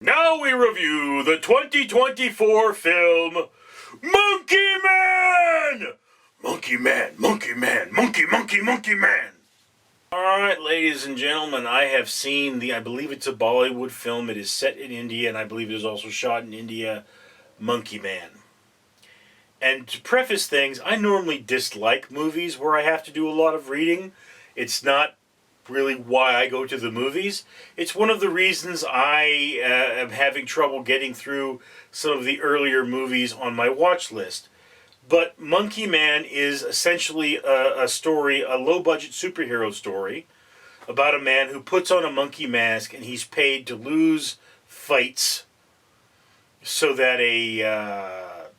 Now we review the 2024 film Monkey Man! Monkey Man, Monkey Man, Monkey, Monkey, Monkey Man! Alright, ladies and gentlemen, I have seen I believe it's a Bollywood film. It is set in India, and I believe it is also shot in India, Monkey Man. And to preface things, I normally dislike movies where I have to do a lot of reading. It's not really why I go to the movies. It's one of the reasons I am having trouble getting through some of the earlier movies on my watch list. But Monkey Man is essentially a story, a low-budget superhero story, about a man who puts on a monkey mask and he's paid to lose fights so that a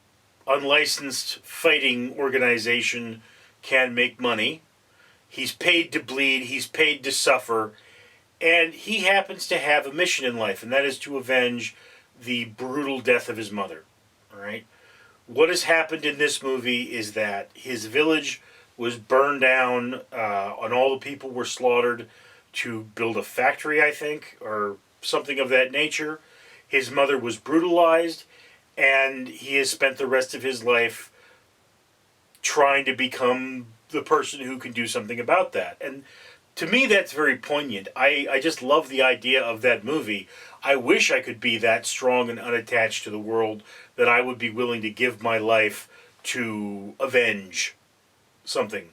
unlicensed fighting organization can make money. He's paid to bleed, he's paid to suffer, and he happens to have a mission in life, and that is to avenge the brutal death of his mother. All right? What has happened in this movie is that his village was burned down, and all the people were slaughtered to build a factory, I think, or something of that nature. His mother was brutalized, and he has spent the rest of his life trying to become the person who can do something about that. And to me, that's very poignant. I just love the idea of that movie. I wish I could be that strong and unattached to the world that I would be willing to give my life to avenge something.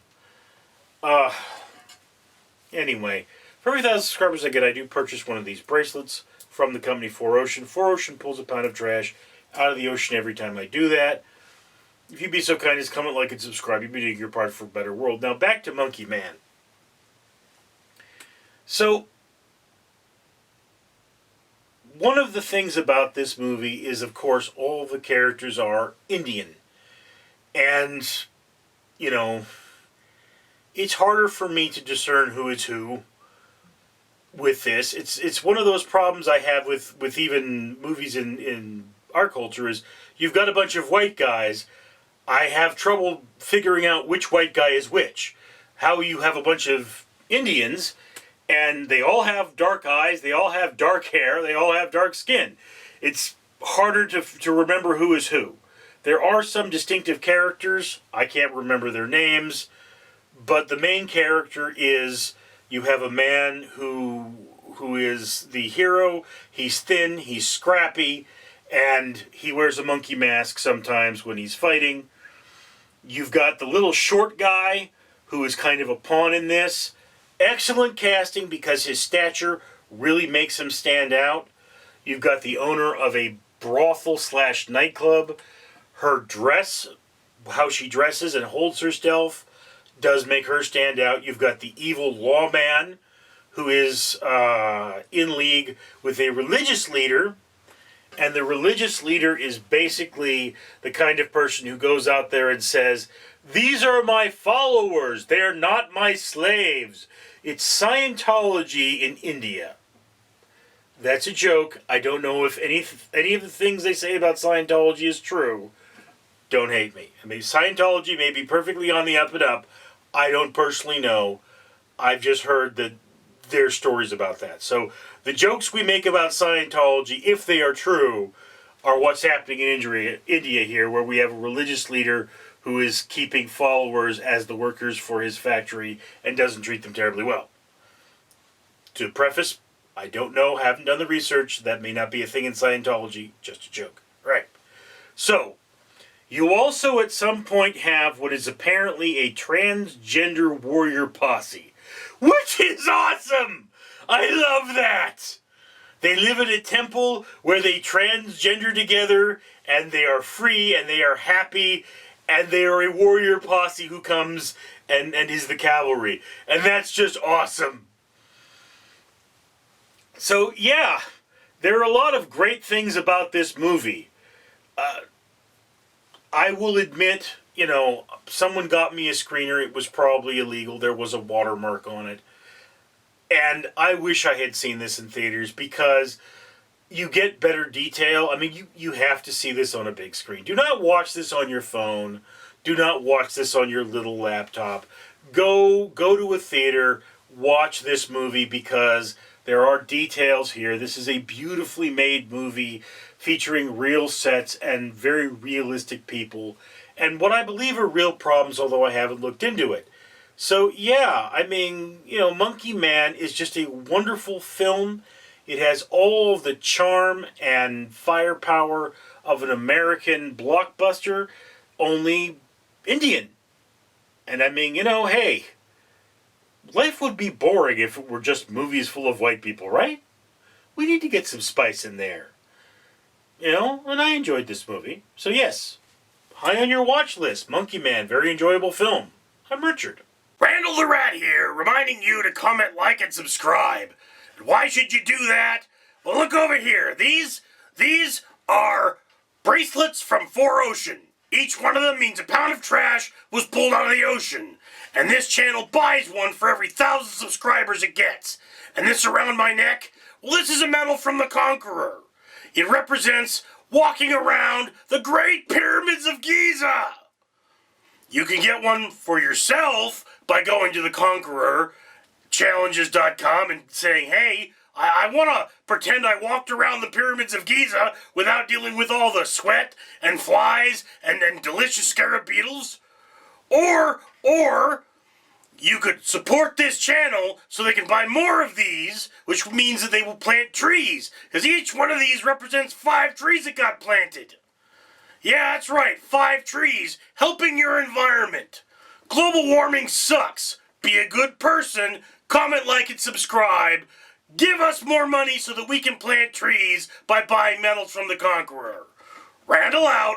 Anyway, for every 1,000 subscribers I get, I do purchase one of these bracelets from the company 4Ocean. 4Ocean pulls a pound of trash out of the ocean every time I do that. If you'd be so kind as comment, like, and subscribe, you'd be doing your part for a better world. Now, back to Monkey Man. So, one of the things about this movie is, of course, all the characters are Indian. And, you know, it's harder for me to discern who is who with this. It's one of those problems I have with even movies in our culture is you've got a bunch of white guys. I have trouble figuring out which white guy is which. How you have a bunch of Indians, and they all have dark eyes, they all have dark hair, they all have dark skin. It's harder to remember who is who. There are some distinctive characters. I can't remember their names. But the main character is, you have a man who is the hero. He's thin, he's scrappy, and he wears a monkey mask sometimes when he's fighting. You've got the little short guy who is kind of a pawn in this. Excellent casting because his stature really makes him stand out. You've got the owner of a brothel / nightclub. Her dress, how she dresses and holds herself, does make her stand out. You've got the evil lawman who is in league with a religious leader. And the religious leader is basically the kind of person who goes out there and says, "These are my followers. They're not my slaves." It's Scientology in India. That's a joke. I don't know if any of the things they say about Scientology is true. Don't hate me. I mean, Scientology may be perfectly on the up and up. I don't personally know. I've just heard that there's stories about that. So the jokes we make about Scientology, if they are true, are what's happening in India here, where we have a religious leader who is keeping followers as the workers for his factory and doesn't treat them terribly well. To preface, I don't know, haven't done the research. That may not be a thing in Scientology. Just a joke. Right. So, you also at some point have what is apparently a transgender warrior posse, which is awesome! I love that! They live in a temple where they transgender together, and they are free, and they are happy, and they are a warrior posse who comes and is the cavalry. And that's just awesome. So, yeah, there are a lot of great things about this movie. I will admit, you know, someone got me a screener. It was probably illegal. There was a watermark on it. And I wish I had seen this in theaters because you get better detail. I mean, you have to see this on a big screen. Do not watch this on your phone. Do not watch this on your little laptop. Go to a theater, watch this movie because There are details here. This is a beautifully made movie featuring real sets and very realistic people, and what I believe are real problems, although I haven't looked into it. So yeah, I mean, Monkey Man is just a wonderful film. It has all of the charm and firepower of an American blockbuster, only Indian. And I mean, hey, life would be boring if it were just movies full of white people, right? We need to get some spice in there. And I enjoyed this movie. So yes, high on your watch list, Monkey Man, very enjoyable film. I'm Richard. Randall the Rat here, reminding you to comment, like, and subscribe. And why should you do that? Well, look over here. These are bracelets from 4Ocean. Each one of them means a pound of trash was pulled out of the ocean. And this channel buys one for every 1,000 subscribers it gets. And this around my neck, well, this is a medal from the Conqueror. It represents walking around the Great Pyramids of Giza. You can get one for yourself by going to the Conqueror challenges.com and saying, hey, I want to pretend I walked around the pyramids of Giza without dealing with all the sweat and flies and delicious scarab beetles. Or you could support this channel so they can buy more of these, which means that they will plant trees, because each one of these represents 5 trees that got planted. Yeah, that's right, 5 trees, helping your environment. Global warming sucks. Be a good person, comment, like, and subscribe. Give us more money so that we can plant trees by buying medals from the Conqueror. Randall out.